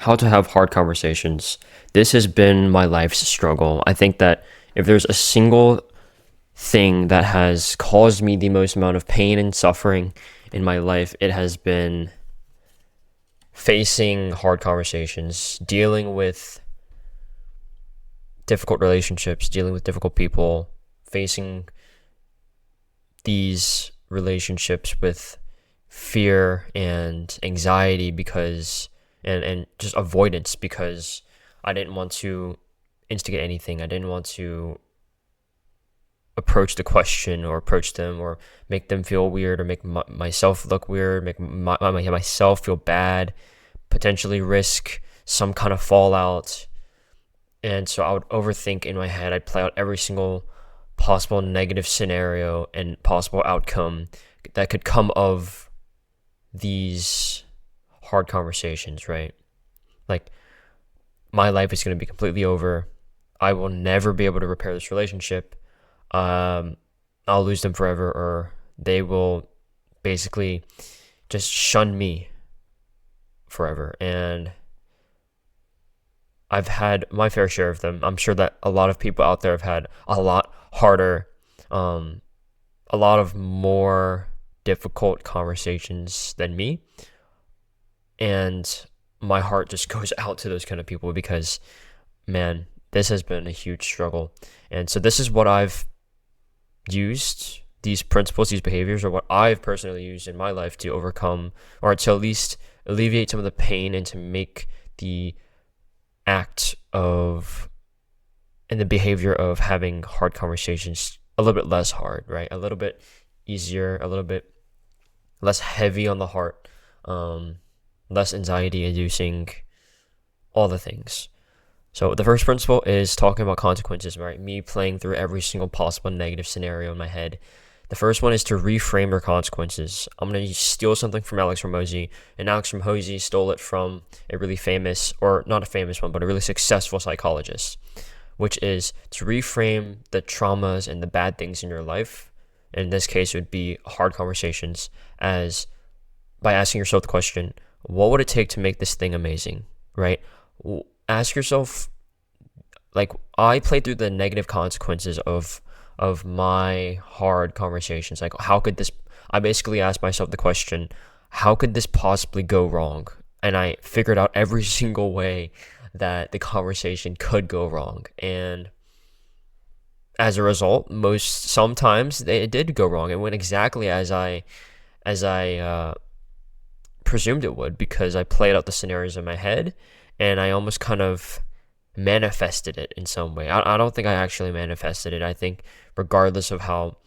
how to have hard conversations. This has been my life's struggle. I think that if there's a single thing that has caused me the most amount of pain and suffering in my life, it has been facing hard conversations, dealing with difficult relationships, dealing with difficult people, facing these relationships with fear and anxiety because and just avoidance because I didn't want to instigate anything. I didn't want to approach the question or approach them or make them feel weird or make myself look weird, make myself feel bad, potentially risk some kind of fallout. And so I would overthink in my head. I'd play out every single possible negative scenario and possible outcome that could come of these hard conversations, right? Like, my life is going to be completely over. I will never be able to repair this relationship. I'll lose them forever, or they will basically just shun me forever. And I've had my fair share of them. I'm sure that a lot of people out there have had a lot harder, a lot of more difficult conversations than me. And my heart just goes out to those kind of people because, man, this has been a huge struggle. And so this is what I've used, these principles, these behaviors, or what I've personally used in my life to overcome, or to at least alleviate some of the pain and to make the act of and the behavior of having hard conversations a little bit less hard, right? A little bit easier, a little bit less heavy on the heart, less anxiety inducing, all the things. So the first principle is talking about consequences, right? Me playing through every single possible negative scenario in my head. The first one is to reframe your consequences. I'm going to steal something from Alex Hormozy, and Alex Hormozy stole it from a really famous, or not a famous one, but a really successful psychologist, which is to reframe the traumas and the bad things in your life. In this case, it would be hard conversations, as by asking yourself the question, what would it take to make this thing amazing, right? Ask yourself, like, I played through the negative consequences of my hard conversations. Like, how could this, I basically asked myself the question, how could this possibly go wrong? And I figured out every single way that the conversation could go wrong. And as a result, sometimes it did go wrong. It went exactly as I presumed it would, because I played out the scenarios in my head and I almost kind of manifested it in some way. I don't think I actually manifested it. I think regardless of how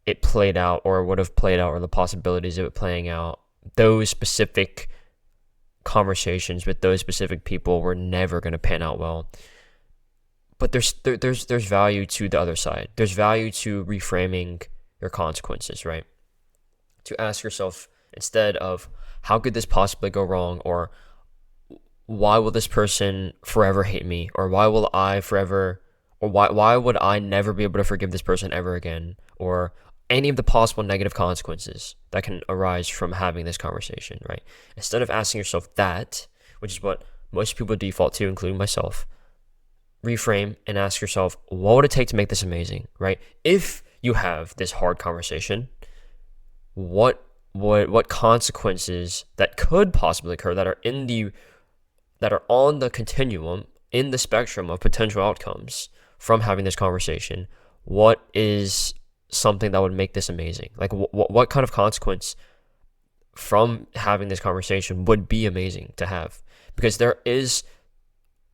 it played out or would have played out or the possibilities of it playing out, those specific conversations with those specific people were never going to pan out well. But there's value to the other side. There's value to reframing your consequences, right? To ask yourself, instead of how could this possibly go wrong, or why will this person forever hate me, or why will I forever, or why would I never be able to forgive this person ever again, or any of the possible negative consequences that can arise from having this conversation, right? Instead of asking yourself that, which is what most people default to, including myself, reframe and ask yourself, what would it take to make this amazing, right? If you have this hard conversation, what consequences that could possibly occur that are on the continuum, in the spectrum of potential outcomes from having this conversation? What is something that would make this amazing? Like, what kind of consequence from having this conversation would be amazing to have? Because there is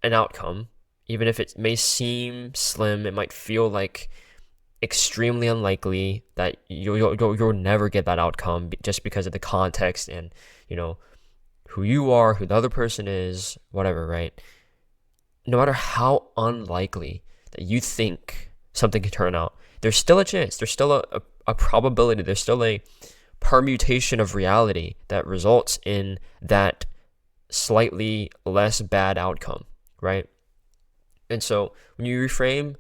an outcome, even if it may seem slim, it might feel like extremely unlikely that you'll never get that outcome just because of the context and, who you are, who the other person is, whatever, right? No matter how unlikely that you think something can turn out, there's still a chance, there's still a probability, there's still a permutation of reality that results in that slightly less bad outcome, right? And so when you reframe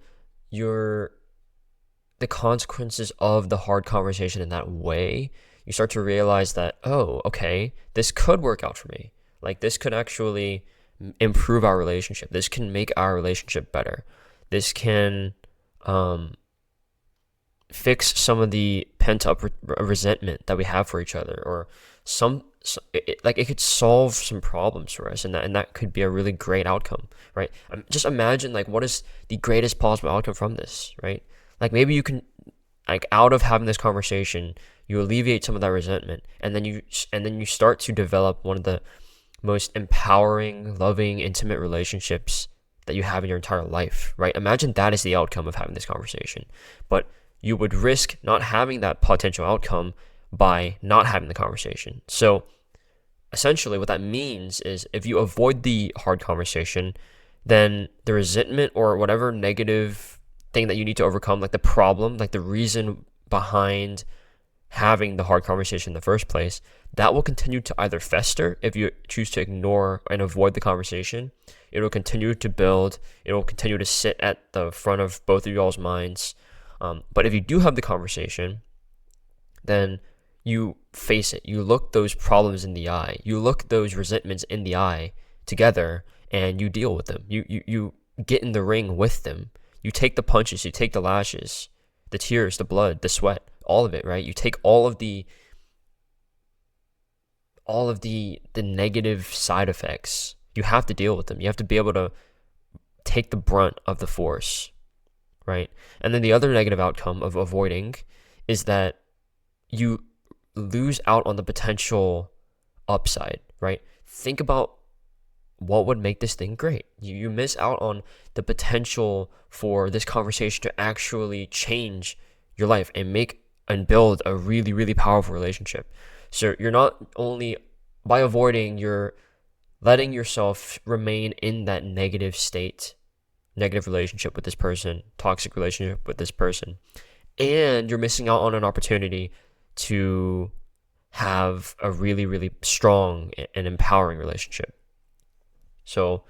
the consequences of the hard conversation in that way, you start to realize that, oh, okay, this could work out for me. Like, this could actually improve our relationship. This can make our relationship better. This can fix some of the pent up resentment that we have for each other, or it could solve some problems for us, and that could be a really great outcome, right? Just imagine, like, what is the greatest possible outcome from this, right? Like, maybe you can, like, out of having this conversation, you alleviate some of that resentment, and then you start to develop one of the most empowering, loving, intimate relationships that you have in your entire life, right? Imagine that is the outcome of having this conversation. But you would risk not having that potential outcome by not having the conversation. So essentially what that means is, if you avoid the hard conversation, then the resentment or whatever negative thing that you need to overcome, like the problem, like the reason behind having the hard conversation in the first place, that will continue to either fester if you choose to ignore and avoid the conversation. It will continue to build. It will continue to sit at the front of both of y'all's minds. But if you do have the conversation, then you face it. You look those problems in the eye. You look those resentments in the eye together, and you deal with them. You get in the ring with them. You take the punches. You take the lashes, the tears, the blood, the sweat, all of it, right? You take all of the negative side effects. You have to deal with them. You have to be able to take the brunt of the force, right? And then the other negative outcome of avoiding is that you lose out on the potential upside, right? Think about what would make this thing great. You miss out on the potential for this conversation to actually change your life and make and build a really, really powerful relationship. So you're not only, by avoiding, you're letting yourself remain in that negative state, negative relationship with this person, toxic relationship with this person, and you're missing out on an opportunity to have a really, really strong and empowering relationship. So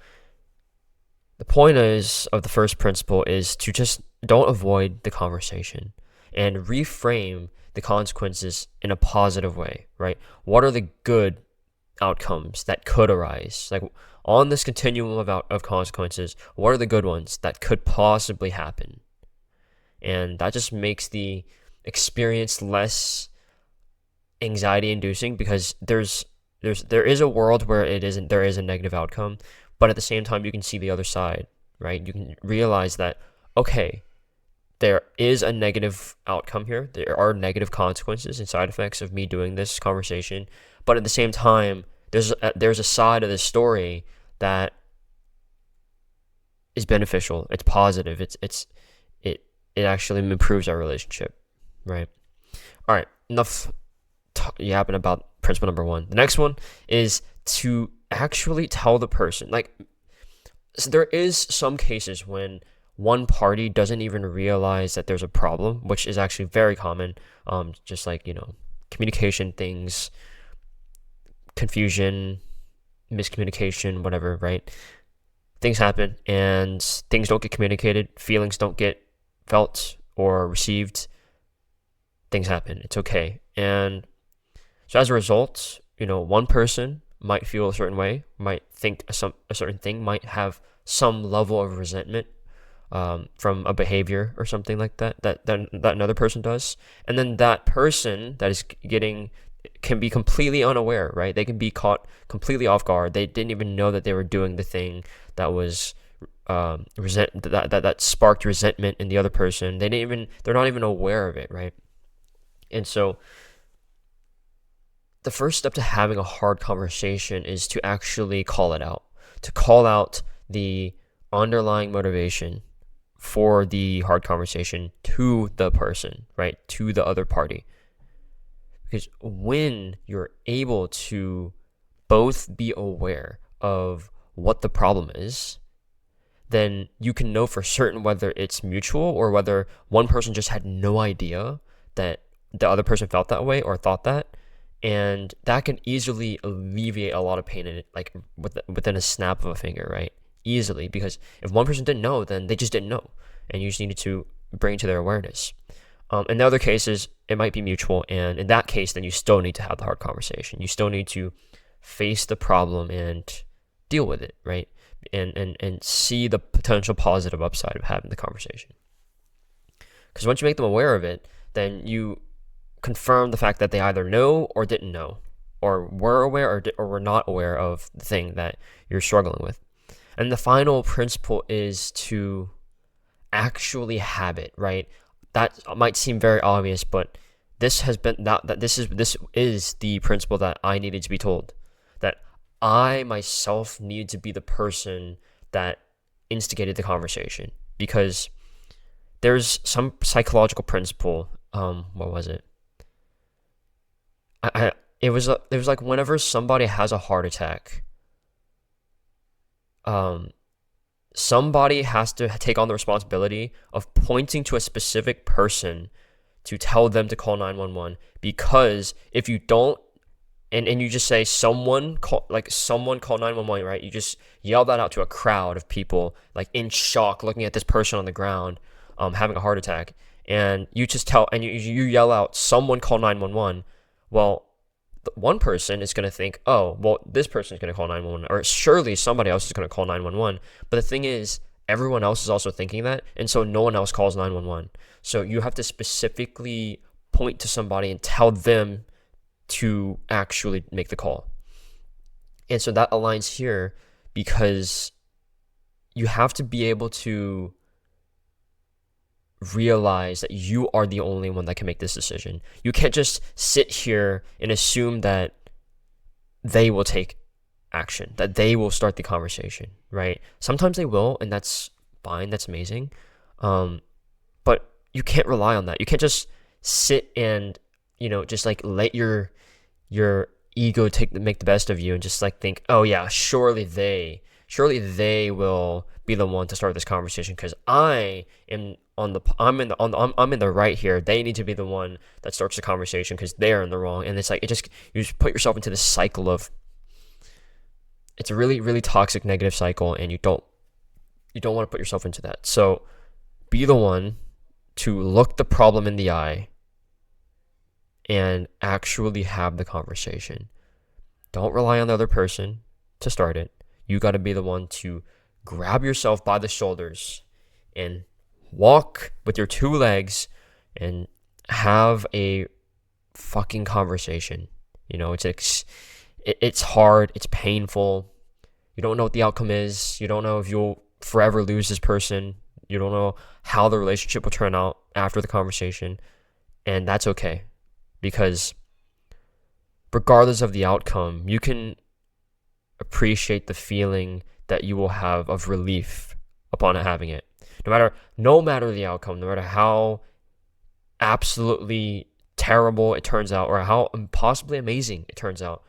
the point of the first principle is to just don't avoid the conversation and reframe the consequences in a positive way, right? What are the good outcomes that could arise? Like, on this continuum of consequences, what are the good ones that could possibly happen? And that just makes the experience less anxiety inducing, because there is a world where there is a negative outcome, but at the same time you can see the other side, right? You can realize that, okay, there is a negative outcome here. There are negative consequences and side effects of me doing this conversation, but at the same time, there's a side of this story that is beneficial. It's positive. It actually improves our relationship, right? All right, enough yapping about principle number 1. The next one is to actually tell the person. Like, so there is some cases when one party doesn't even realize that there's a problem, which is actually very common. Just like, communication things, confusion, miscommunication, whatever, right? Things happen and things don't get communicated, feelings don't get felt or received. Things happen. It's okay. And so as a result, one person might feel a certain way, might think a certain thing, might have some level of resentment from a behavior or something like that another person does. And then that person that is can be completely unaware, right? They can be caught completely off guard. They didn't even know that they were doing the thing that was that sparked resentment in the other person. They're not even aware of it, right? And so the first step to having a hard conversation is to actually call it out, to call out the underlying motivation for the hard conversation to the person, right? To the other party. Because when you're able to both be aware of what the problem is, then you can know for certain whether it's mutual or whether one person just had no idea that the other person felt that way or thought that. And that can easily alleviate a lot of pain in it, like within a snap of a finger, right? Easily, because if one person didn't know, then they just didn't know, and you just needed to bring to their awareness. In the other cases, it might be mutual, and in that case, then you still need to have the hard conversation. You still need to face the problem and deal with it, right? And see the potential positive upside of having the conversation. Because once you make them aware of it, then you confirm the fact that they either know or didn't know, or were aware or were not aware of the thing that you're struggling with. And the final principle is to actually have it, right? That might seem very obvious, but this is the principle that I needed to be told, that I myself needed to be the person that instigated the conversation, because there's some psychological principle. What was it? It was like whenever somebody has a heart attack, somebody has to take on the responsibility of pointing to a specific person to tell them to call 911, because if you don't, and you just say someone call 911, right? You just yell that out to a crowd of people, like in shock, looking at this person on the ground, having a heart attack, and you just you yell out, someone call 911. Well, one person is going to think, oh, well, this person is going to call 911, or surely somebody else is going to call 911. But the thing is, everyone else is also thinking that, and so no one else calls 911. So you have to specifically point to somebody and tell them to actually make the call. And so that aligns here, because you have to be able to realize that you are the only one that can make this decision. You can't just sit here and assume that they will take action, that they will start the conversation, right? Sometimes they will, and that's fine, that's amazing. But you can't rely on that. You can't just sit and, just like let your ego make the best of you and just like think, oh yeah, surely they will be the one to start this conversation because I'm in the right here. They need to be the one that starts the conversation because they're in the wrong. And it's like you just put yourself into this cycle of, it's a really, really toxic negative cycle, and you don't want to put yourself into that. So be the one to look the problem in the eye and actually have the conversation. Don't rely on the other person to start it. You got to be the one to grab yourself by the shoulders and walk with your two legs and have a fucking conversation. It's hard, it's painful. You don't know what the outcome is. You don't know if you'll forever lose this person. You don't know how the relationship will turn out after the conversation. And that's okay, because regardless of the outcome, you can appreciate the feeling that you will have of relief upon having it. No matter the outcome, no matter how absolutely terrible it turns out or how impossibly amazing it turns out,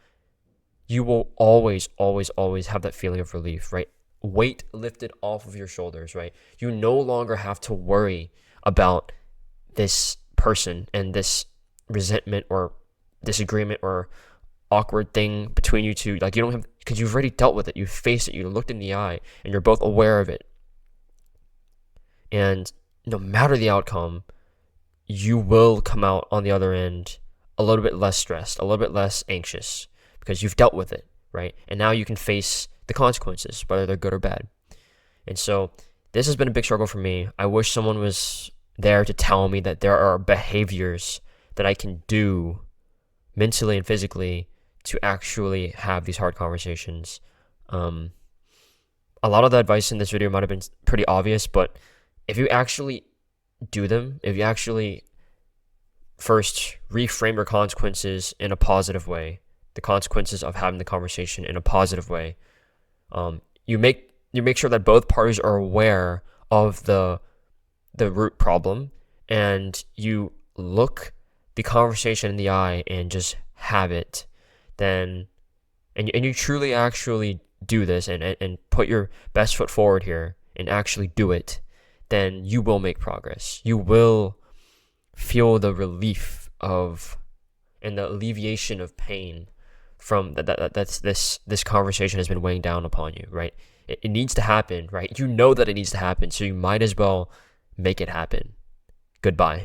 you will always, always, always have that feeling of relief, right? Weight lifted off of your shoulders, right? You no longer have to worry about this person and this resentment or disagreement or awkward thing between you two. Like, you don't have, because you've already dealt with it. You've faced it. You looked in the eye, and you're both aware of it. And no matter the outcome, you will come out on the other end a little bit less stressed, a little bit less anxious, because you've dealt with it, right? And now you can face the consequences, whether they're good or bad. And so this has been a big struggle for me. I wish someone was there to tell me that there are behaviors that I can do mentally and physically to actually have these hard conversations. A lot of the advice in this video might have been pretty obvious, but if you actually do them, if you actually first reframe your consequences in a positive way, the consequences of having the conversation in a positive way, you make sure that both parties are aware of the root problem, and you look the conversation in the eye and just have it, then and you truly actually do this and put your best foot forward here and actually do it, then you will make progress. You will feel the relief of and the alleviation of pain from that's this conversation has been weighing down upon you, right? It needs to happen, right? You know that it needs to happen, so you might as well make it happen. Goodbye.